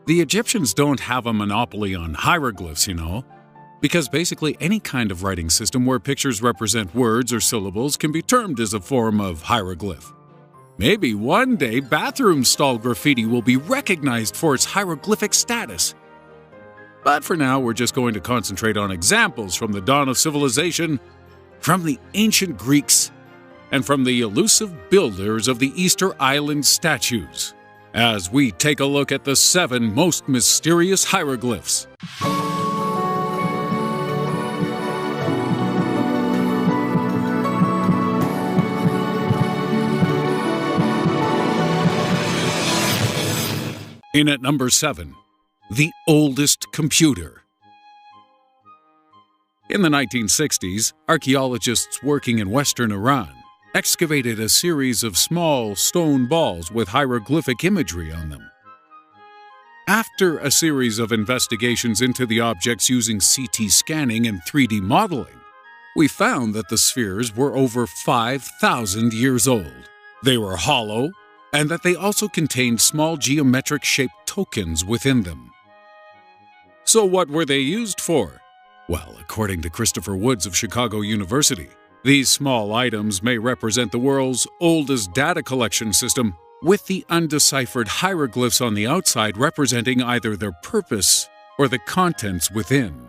The Egyptians don't have a monopoly on hieroglyphs, because basically any kind of writing system where pictures represent words or syllables can be termed as a form of hieroglyph. Maybe one day bathroom stall graffiti will be recognized for its hieroglyphic status. But for now, we're just going to concentrate on examples from the dawn of civilization, from the ancient Greeks, and from the elusive builders of the Easter Island statues, as we take a look at the 7 most mysterious hieroglyphs. In at number 7, the oldest computer. In the 1960s, archaeologists working in western Iran excavated a series of small stone balls with hieroglyphic imagery on them. After a series of investigations into the objects using CT scanning and 3D modeling, we found that the spheres were over 5,000 years old. They were hollow, and that they also contained small geometric-shaped tokens within them. So what were they used for? Well, according to Christopher Woods of Chicago University, these small items may represent the world's oldest data collection system, with the undeciphered hieroglyphs on the outside representing either their purpose or the contents within.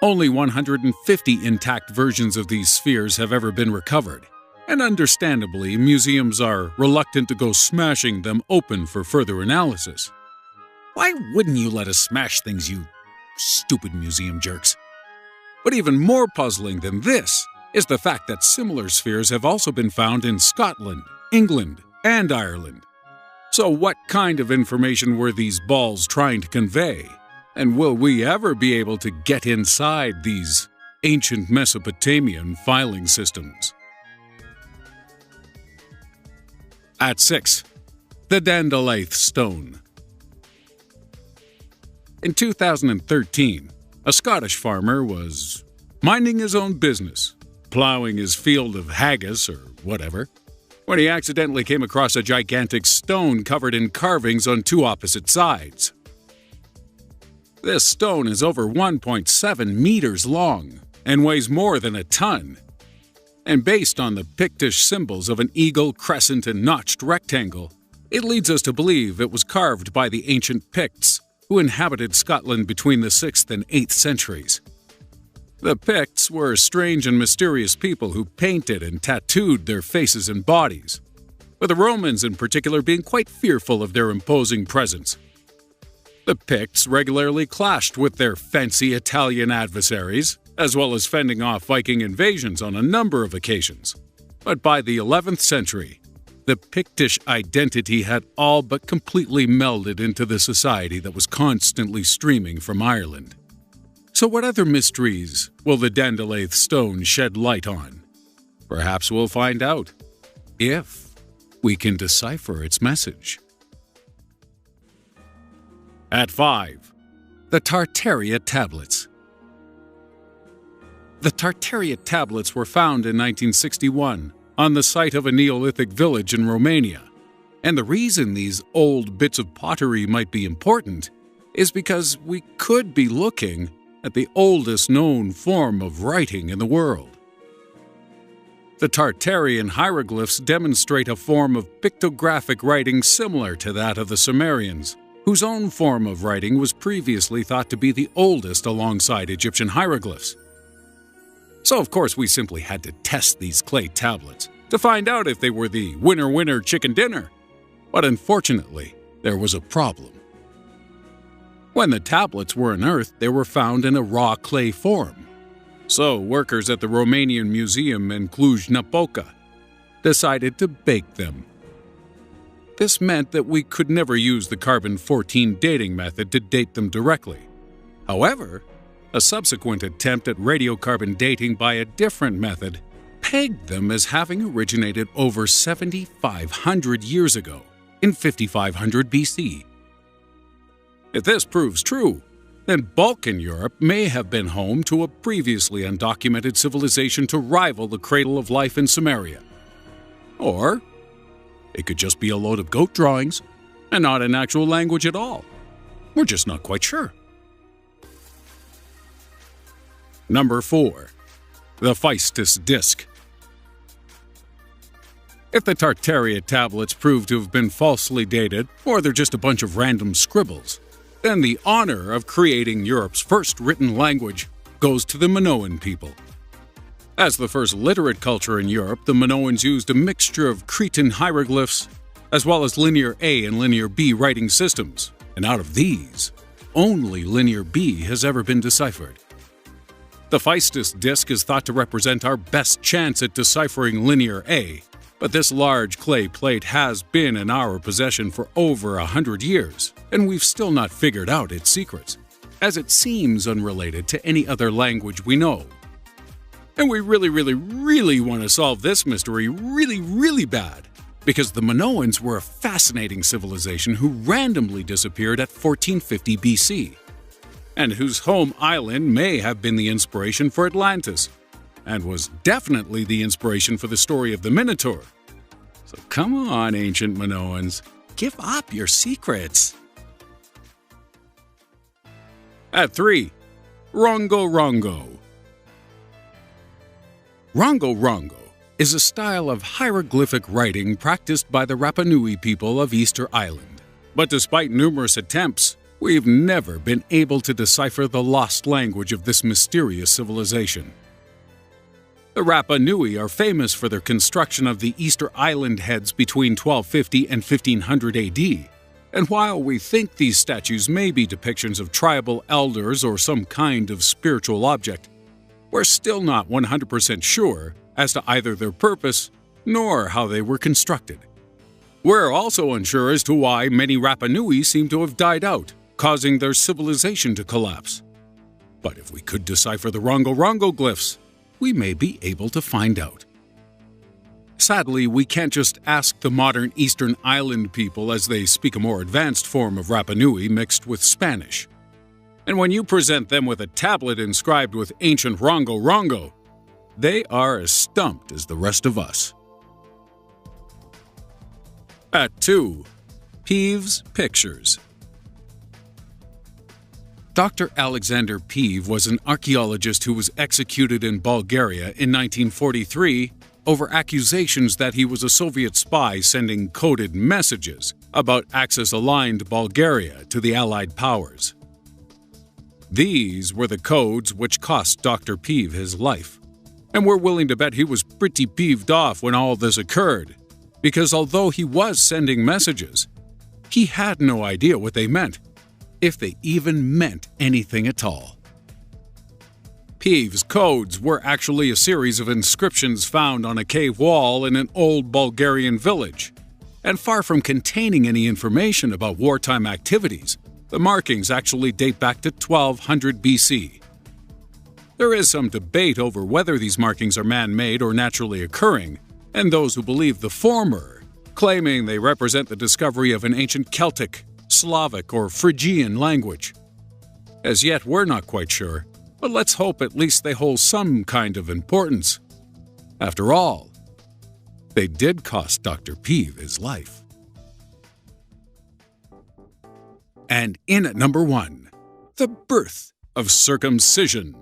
Only 150 intact versions of these spheres have ever been recovered, and understandably, museums are reluctant to go smashing them open for further analysis. Why wouldn't you let us smash things, you stupid museum jerks? But even more puzzling than this is the fact that similar spheres have also been found in Scotland, England, and Ireland. So what kind of information were these balls trying to convey? And will we ever be able to get inside these ancient Mesopotamian filing systems? At 6, the Dandalath Stone. In 2013, a Scottish farmer was minding his own business, plowing his field of haggis or whatever, when he accidentally came across a gigantic stone covered in carvings on 2 opposite sides. This stone is over 1.7 meters long and weighs more than a ton. And based on the Pictish symbols of an eagle, crescent, and notched rectangle, it leads us to believe it was carved by the ancient Picts, who inhabited Scotland between the 6th and 8th centuries. The Picts were strange and mysterious people who painted and tattooed their faces and bodies, with the Romans in particular being quite fearful of their imposing presence. The Picts regularly clashed with their fancy Italian adversaries, as well as fending off Viking invasions on a number of occasions. But by the 11th century, the Pictish identity had all but completely melded into the society that was constantly streaming from Ireland. So what other mysteries will the Dandalath Stone shed light on? Perhaps we'll find out, if we can decipher its message. At 5, the Tartaria Tablets. The Tartaria tablets were found in 1961 on the site of a Neolithic village in Romania. And the reason these old bits of pottery might be important is because we could be looking at the oldest known form of writing in the world. The Tartarian hieroglyphs demonstrate a form of pictographic writing similar to that of the Sumerians, whose own form of writing was previously thought to be the oldest alongside Egyptian hieroglyphs. So, of course, we simply had to test these clay tablets to find out if they were the winner chicken dinner. But unfortunately, there was a problem. When the tablets were unearthed, they were found in a raw clay form. So, workers at the Romanian Museum in Cluj-Napoca decided to bake them. This meant that we could never use the carbon-14 dating method to date them directly. However, a subsequent attempt at radiocarbon dating by a different method pegged them as having originated over 7,500 years ago, in 5500 BC. If this proves true, then Balkan Europe may have been home to a previously undocumented civilization to rival the cradle of life in Sumeria. Or it could just be a load of goat drawings, and not an actual language at all. We're just not quite sure. Number 4. The Phaistos Disc. If the Tartaria tablets prove to have been falsely dated, or they're just a bunch of random scribbles, then the honor of creating Europe's first written language goes to the Minoan people. As the first literate culture in Europe, the Minoans used a mixture of Cretan hieroglyphs, as well as Linear A and Linear B writing systems, and out of these, only Linear B has ever been deciphered. The Phaistos disc is thought to represent our best chance at deciphering Linear A, but this large clay plate has been in our possession for over 100 years, and we've still not figured out its secrets, as it seems unrelated to any other language we know. And we really want to solve this mystery really bad, because the Minoans were a fascinating civilization who randomly disappeared at 1450 BC, and whose home island may have been the inspiration for Atlantis, and was definitely the inspiration for the story of the Minotaur. So come on, ancient Minoans, give up your secrets. At 3. Rongo Rongo. Rongo Rongo is a style of hieroglyphic writing practiced by the Rapa Nui people of Easter Island. But despite numerous attempts, we've never been able to decipher the lost language of this mysterious civilization. The Rapa Nui are famous for their construction of the Easter Island heads between 1250 and 1500 AD, and while we think these statues may be depictions of tribal elders or some kind of spiritual object, we're still not 100% sure as to either their purpose nor how they were constructed. We're also unsure as to why many Rapa Nui seem to have died out, causing their civilization to collapse. But if we could decipher the Rongo Rongo glyphs, we may be able to find out. Sadly, we can't just ask the modern Eastern Island people, as they speak a more advanced form of Rapa Nui mixed with Spanish. And when you present them with a tablet inscribed with ancient Rongo Rongo, they are as stumped as the rest of us. At 2. Peeve's Pictures. Dr. Alexander Peeve was an archaeologist who was executed in Bulgaria in 1943 over accusations that he was a Soviet spy sending coded messages about Axis-aligned Bulgaria to the Allied powers. These were the codes which cost Dr. Peeve his life, and we're willing to bet he was pretty peeved off when all this occurred, because although he was sending messages, he had no idea what they meant, if they even meant anything at all. Peeve's codes were actually a series of inscriptions found on a cave wall in an old Bulgarian village, and far from containing any information about wartime activities, the markings actually date back to 1200 BC. There is some debate over whether these markings are man-made or naturally occurring, and those who believe the former, claiming they represent the discovery of an ancient Celtic, Slavic, or Phrygian language. As yet, we're not quite sure, but let's hope at least they hold some kind of importance. After all, they did cost Dr. Peeve his life. And in at number 1, the birth of circumcision.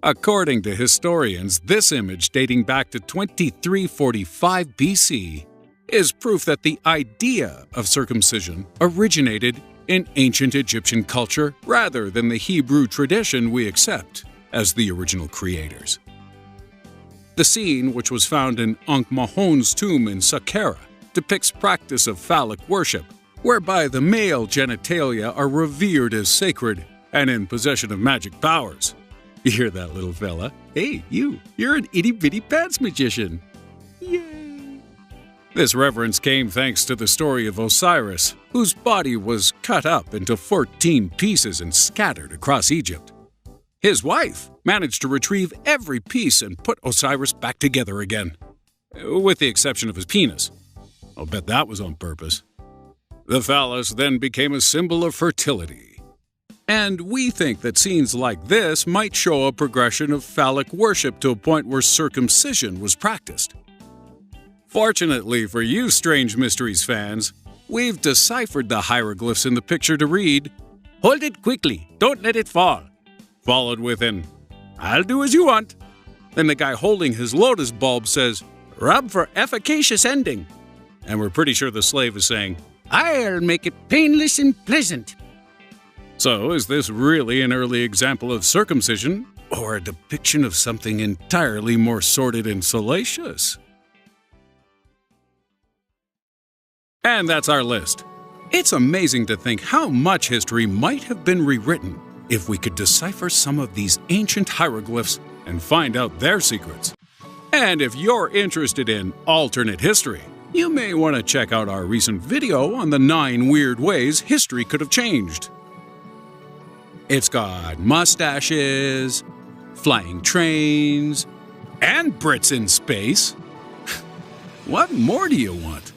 According to historians, this image dating back to 2345 BC is proof that the idea of circumcision originated in ancient Egyptian culture rather than the Hebrew tradition we accept as the original creators. The scene, which was found in Ankh-Mahon's tomb in Saqqara, depicts practice of phallic worship, whereby the male genitalia are revered as sacred and in possession of magic powers. You hear that, little fella? Hey, you're an itty-bitty pants magician. Yay! This reverence came thanks to the story of Osiris, whose body was cut up into 14 pieces and scattered across Egypt. His wife managed to retrieve every piece and put Osiris back together again, with the exception of his penis. I'll bet that was on purpose. The phallus then became a symbol of fertility. And we think that scenes like this might show a progression of phallic worship to a point where circumcision was practiced. Fortunately for you Strange Mysteries fans, we've deciphered the hieroglyphs in the picture to read, "Hold it quickly, don't let it fall," followed with an "I'll do as you want." Then the guy holding his lotus bulb says, "Rub for efficacious ending." And we're pretty sure the slave is saying, "I'll make it painless and pleasant." So, is this really an early example of circumcision, or a depiction of something entirely more sordid and salacious? And that's our list. It's amazing to think how much history might have been rewritten if we could decipher some of these ancient hieroglyphs and find out their secrets. And if you're interested in alternate history, you may want to check out our recent video on the 9 weird ways history could have changed. It's got mustaches, flying trains, and Brits in space. What more do you want?